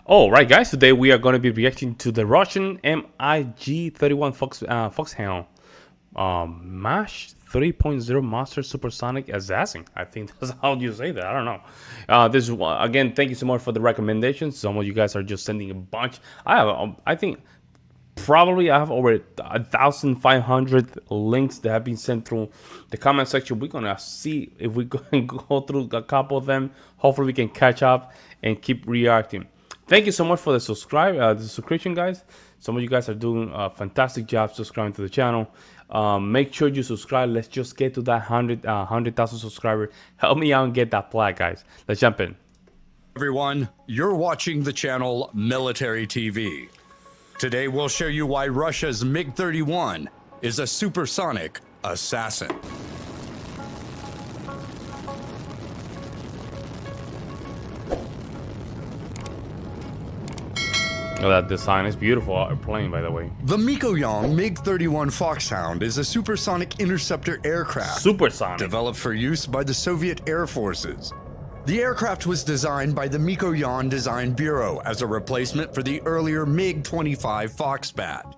All right, guys, today we are going to be reacting to the Russian MiG-31 Foxhound MASH 3.0 Master Supersonic Assassin. I think that's how you say that. I don't know. This is again. Thank you so much for the recommendations. Some of you guys are just sending a bunch. I think probably I have over 1,500 links that have been sent through the comment section. We're gonna see if we can go through a couple of them. Hopefully, we can catch up and keep reacting. Thank you so much for the subscription, guys. Some of you guys are doing a fantastic job subscribing to the channel. Make sure you subscribe. Let's just get to that 100,000 subscribers. Help me out and get that plaque, guys. Let's jump in. Everyone, you're watching the channel Military TV. Today we'll show you why Russia's MiG-31 is a supersonic assassin. Oh, that design is beautiful plane, by the way. The Mikoyan MiG-31 Foxhound is a supersonic interceptor aircraft. Supersonic. Developed for use by the Soviet Air Forces. The aircraft was designed by the Mikoyan Design Bureau as a replacement for the earlier MiG-25 Foxbat.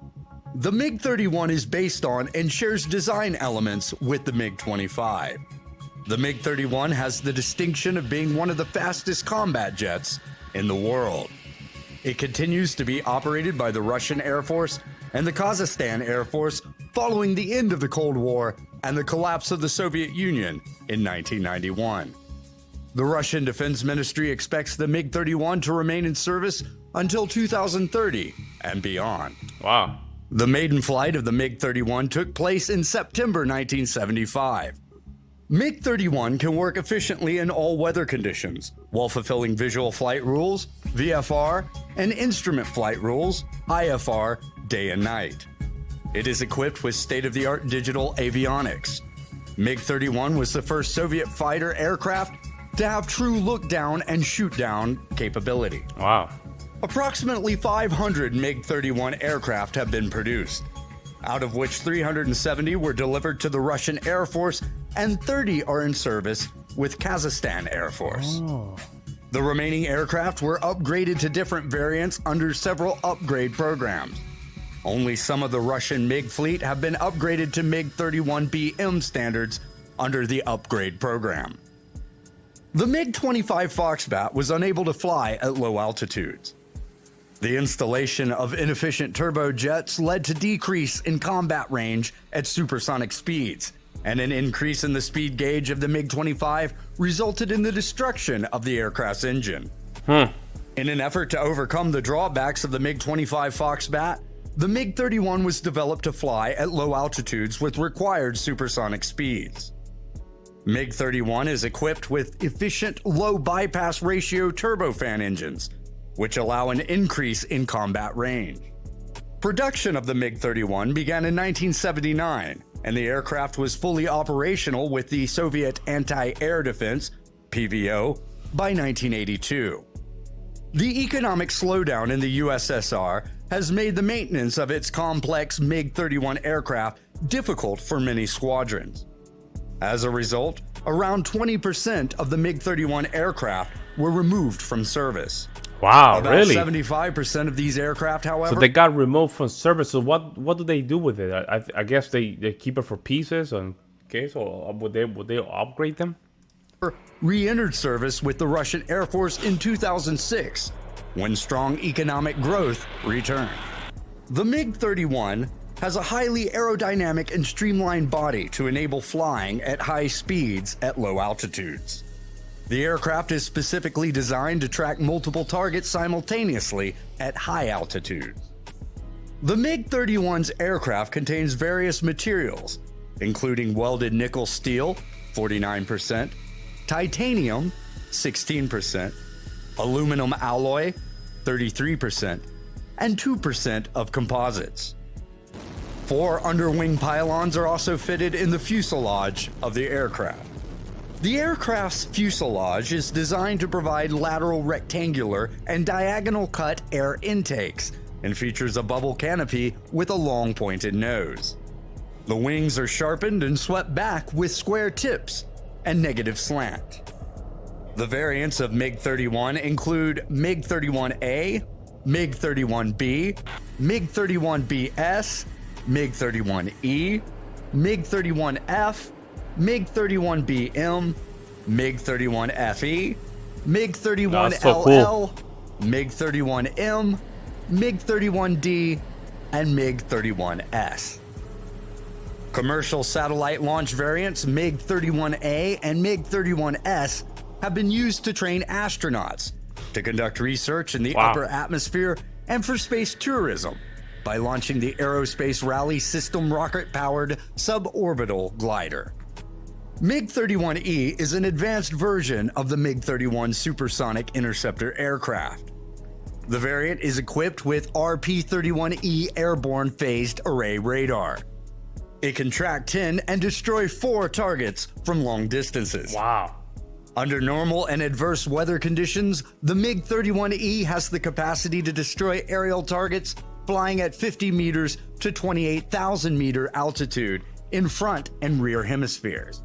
The MiG-31 is based on and shares design elements with the MiG-25. The MiG-31 has the distinction of being one of the fastest combat jets in the world. It continues to be operated by the Russian Air Force and the Kazakhstan Air Force following the end of the Cold War and the collapse of the Soviet Union in 1991. The Russian Defense Ministry expects the MiG-31 to remain in service until 2030 and beyond. Wow. The maiden flight of the MiG-31 took place in September 1975. MiG-31 can work efficiently in all weather conditions while fulfilling visual flight rules, VFR, and instrument flight rules, IFR, day and night. It is equipped with state-of-the-art digital avionics. MiG-31 was the first Soviet fighter aircraft to have true look-down and shoot-down capability. Wow. Approximately 500 MiG-31 aircraft have been produced, out of which 370 were delivered to the Russian Air Force and 30 are in service with Kazakhstan Air Force. Oh. The remaining aircraft were upgraded to different variants under several upgrade programs. Only some of the Russian MiG fleet have been upgraded to MiG-31BM standards under the upgrade program. The MiG-25 Foxbat was unable to fly at low altitudes. The installation of inefficient turbojets led to decrease in combat range at supersonic speeds, and an increase in the speed gauge of the MiG-25 resulted in the destruction of the aircraft's engine. In an effort to overcome the drawbacks of the MiG-25 Foxbat, the MiG-31 was developed to fly at low altitudes with required supersonic speeds. MiG-31 is equipped with efficient low bypass ratio turbofan engines, which allow an increase in combat range. Production of the MiG-31 began in 1979, and the aircraft was fully operational with the Soviet Anti-Air Defense, PVO, by 1982. The economic slowdown in the USSR has made the maintenance of its complex MiG-31 aircraft difficult for many squadrons. As a result, around 20% of the MiG-31 aircraft were removed from service. Wow, About really? 75% of these aircraft, however, So they got removed from service. So what do they do with it? I guess they keep it for pieces, in case, or would they upgrade them? re-entered service with the Russian Air Force in 2006, when strong economic growth returned. The MiG-31 has a highly aerodynamic and streamlined body to enable flying at high speeds at low altitudes. The aircraft is specifically designed to track multiple targets simultaneously at high altitudes. The MiG-31's aircraft contains various materials, including welded nickel steel, 49%, titanium, 16%, aluminum alloy, 33%, and 2% of composites. 4 underwing pylons are also fitted in the fuselage of the aircraft. The aircraft's fuselage is designed to provide lateral rectangular and diagonal cut air intakes and features a bubble canopy with a long pointed nose. The wings are sharpened and swept back with square tips and negative slant. The variants of MiG-31 include MiG-31A, MiG-31B, MiG-31BS, MiG-31E, MiG-31F, MiG-31BM, MiG-31FE, MiG-31LL, MiG-31M, MiG-31D, and MiG-31S. Commercial satellite launch variants MiG-31A and MiG-31S have been used to train astronauts, to conduct research in the upper atmosphere, and for space tourism by launching the Aerospace Rally System rocket-powered suborbital glider. MiG-31E is an advanced version of the MiG-31 supersonic interceptor aircraft. The variant is equipped with RP-31E airborne phased array radar. It can track 10 and destroy 4 targets from long distances. Wow. Under normal and adverse weather conditions, the MiG-31E has the capacity to destroy aerial targets flying at 50 meters to 28,000 meter altitude in front and rear hemispheres.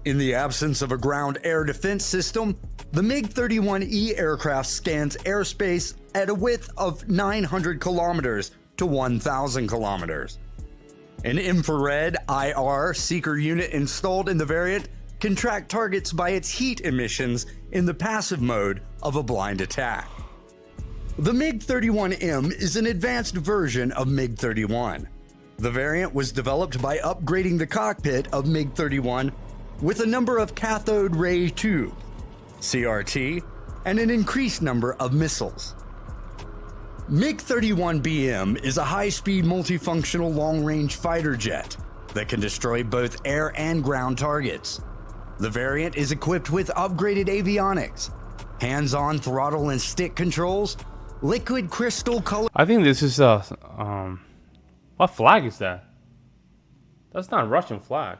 In the absence of a ground air defense system, the MiG-31E aircraft scans airspace at a width of 900 kilometers to 1,000 kilometers. An infrared IR seeker unit installed in the variant can track targets by its heat emissions in the passive mode of a blind attack. The MiG-31M is an advanced version of MiG-31. The variant was developed by upgrading the cockpit of MiG-31 with a number of cathode ray tubes, CRT, and an increased number of missiles. MiG-31BM is a high-speed multifunctional long-range fighter jet that can destroy both air and ground targets. The variant is equipped with upgraded avionics, hands-on throttle and stick controls, liquid crystal color. I think this is a what flag is that? That's not a Russian flag.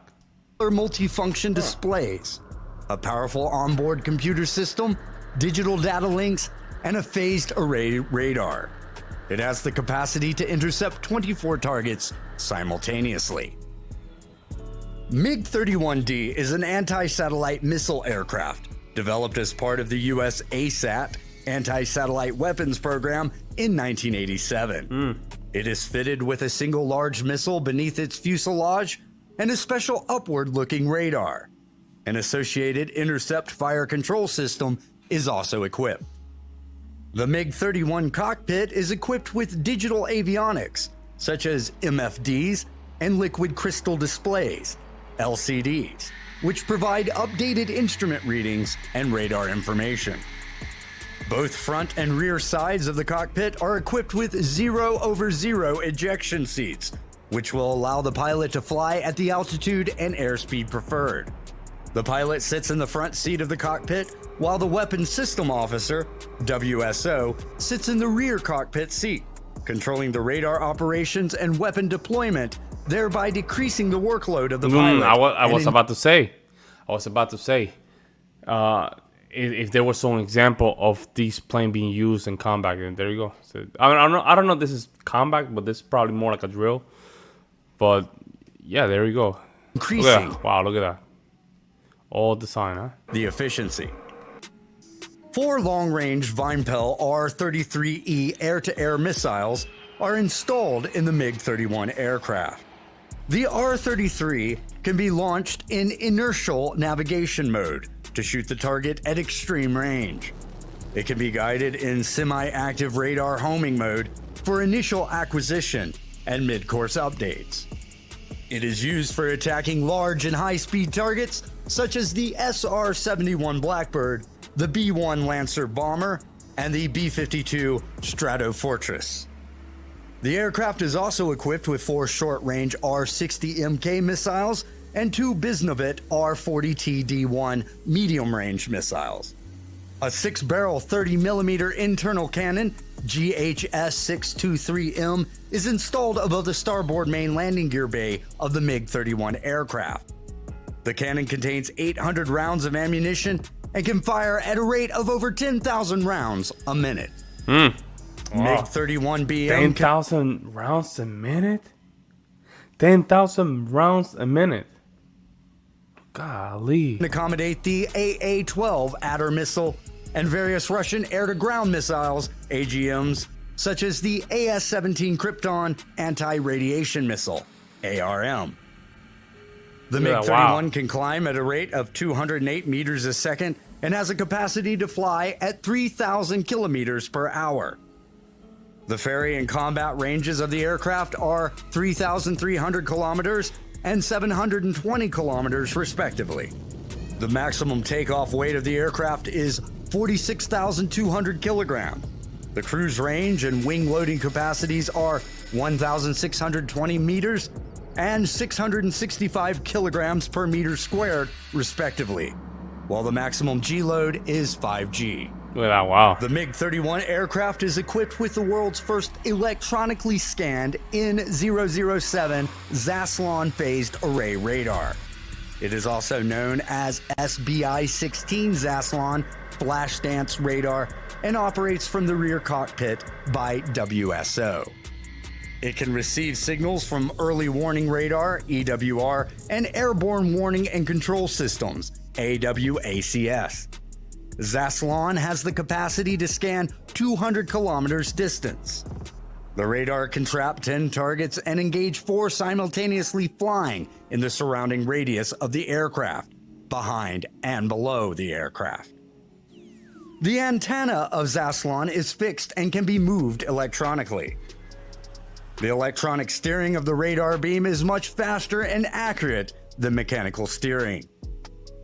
Multifunction displays, a powerful onboard computer system, digital data links, and a phased array radar. It has the capacity to intercept 24 targets simultaneously. MiG-31D is an anti-satellite missile aircraft developed as part of the U.S. ASAT anti-satellite weapons program in 1987. It is fitted with a single large missile beneath its fuselage and a special upward-looking radar. An associated intercept fire control system is also equipped. The MiG-31 cockpit is equipped with digital avionics, such as MFDs and liquid crystal displays, LCDs, which provide updated instrument readings and radar information. Both front and rear sides of the cockpit are equipped with 0-over-0 ejection seats, which will allow the pilot to fly at the altitude and airspeed preferred. The pilot sits in the front seat of the cockpit, while the Weapons System Officer, WSO, sits in the rear cockpit seat, controlling the radar operations and weapon deployment, thereby decreasing the workload of the pilot. I was about to say, if there was some example of this plane being used in combat, and there you go. So, I don't know if this is combat, but this is probably more like a drill. But yeah, there you go. Increasing. Wow, look at that. All design, huh? The efficiency. 4 long-range Vinepel R-33E air-to-air missiles are installed in the MiG-31 aircraft. The R-33 can be launched in inertial navigation mode to shoot the target at extreme range. It can be guided in semi-active radar homing mode for initial acquisition and mid-course updates. It is used for attacking large and high-speed targets such as the SR-71 Blackbird, the B-1 Lancer bomber, and the B-52 Stratofortress. The aircraft is also equipped with 4 short-range R-60 Mk missiles and 2 Biznovit R-40TD1 medium-range missiles. A 6-barrel 30mm internal cannon, GHS-623M, is installed above the starboard main landing gear bay of the MiG-31 aircraft. The cannon contains 800 rounds of ammunition and can fire at a rate of over 10,000 rounds a minute. Wow. MiG-31BM 10,000 rounds a minute? 10,000 rounds a minute. Golly. Accommodate the AA-12 Adder missile and various Russian air-to-ground missiles, AGMs, such as the AS-17 Krypton anti-radiation missile, ARM. The MiG-31 can climb at a rate of 208 meters a second and has a capacity to fly at 3,000 kilometers per hour. The ferry and combat ranges of the aircraft are 3,300 kilometers and 720 kilometers respectively. The maximum takeoff weight of the aircraft is 46,200 kilograms. The cruise range and wing loading capacities are 1,620 meters and 665 kilograms per meter squared, respectively, while the maximum G load is 5G. Look at that, wow. The MiG-31 aircraft is equipped with the world's first electronically scanned N007 Zaslon phased array radar. It is also known as SBI-16 Zaslon flash dance radar and operates from the rear cockpit by WSO. It can receive signals from early warning radar, EWR, and airborne warning and control systems, AWACS. Zaslon has the capacity to scan 200 kilometers distance. The radar can trap 10 targets and engage 4 simultaneously flying in the surrounding radius of the aircraft, behind and below the aircraft. The antenna of Zaslon is fixed and can be moved electronically. The electronic steering of the radar beam is much faster and accurate than mechanical steering.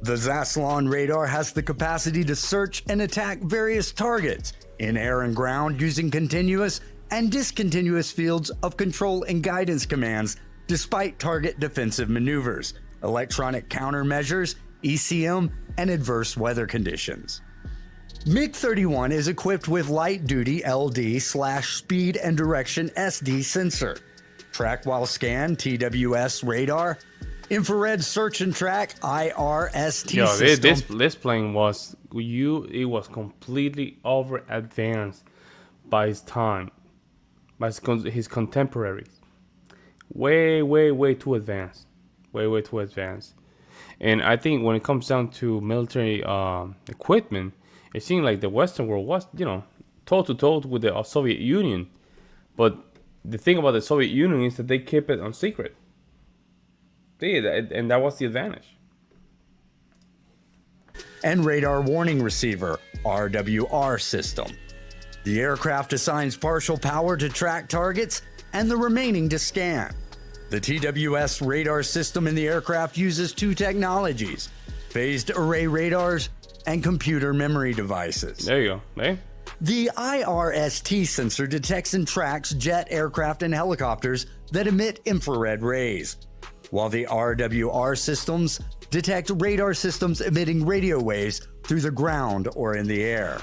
The Zaslon radar has the capacity to search and attack various targets in air and ground using continuous and discontinuous fields of control and guidance commands despite target defensive maneuvers, electronic countermeasures, ECM, and adverse weather conditions. MiG-31 is equipped with light-duty LD/speed and direction SD sensor, track while scan TWS radar, infrared search and track IRST system. This plane was it was completely over advanced by his time, by his contemporaries. Way too advanced. Way too advanced. And I think when it comes down to military equipment, it seemed like the Western world was, toe-to-toe with the Soviet Union. But the thing about the Soviet Union is that they kept it on secret. And that was the advantage. And radar warning receiver, RWR system. The aircraft assigns partial power to track targets and the remaining to scan. The TWS radar system in the aircraft uses 2 technologies, phased array radars and computer memory devices. There you go. Hey? The IRST sensor detects and tracks jet aircraft and helicopters that emit infrared rays, while the RWR systems detect radar systems emitting radio waves through the ground or in the air.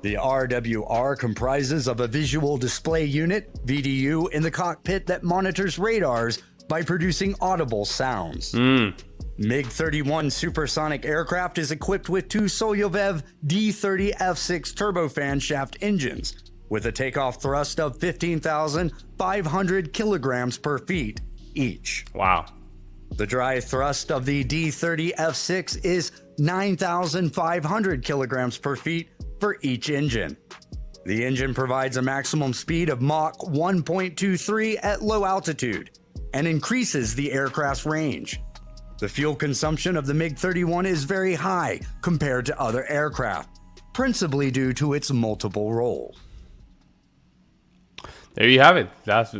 The RWR comprises of a visual display unit, VDU, in the cockpit that monitors radars by producing audible sounds. MiG-31 supersonic aircraft is equipped with 2 Solovyev D-30 F6 turbofan shaft engines with a takeoff thrust of 15,500 kilograms per feet each. Wow. The dry thrust of the D-30 F6 is 9,500 kilograms per feet for each engine. The engine provides a maximum speed of Mach 1.23 at low altitude and increases the aircraft's range. The fuel consumption of the MiG-31 is very high compared to other aircraft, principally due to its multiple roles. There you have it. That's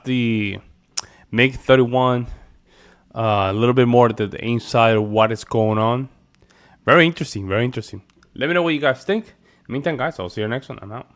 the MiG-31. A little bit more to the inside of what is going on. Very interesting. Very interesting. Let me know what you guys think. In the meantime, guys, I'll see you next one. I'm out.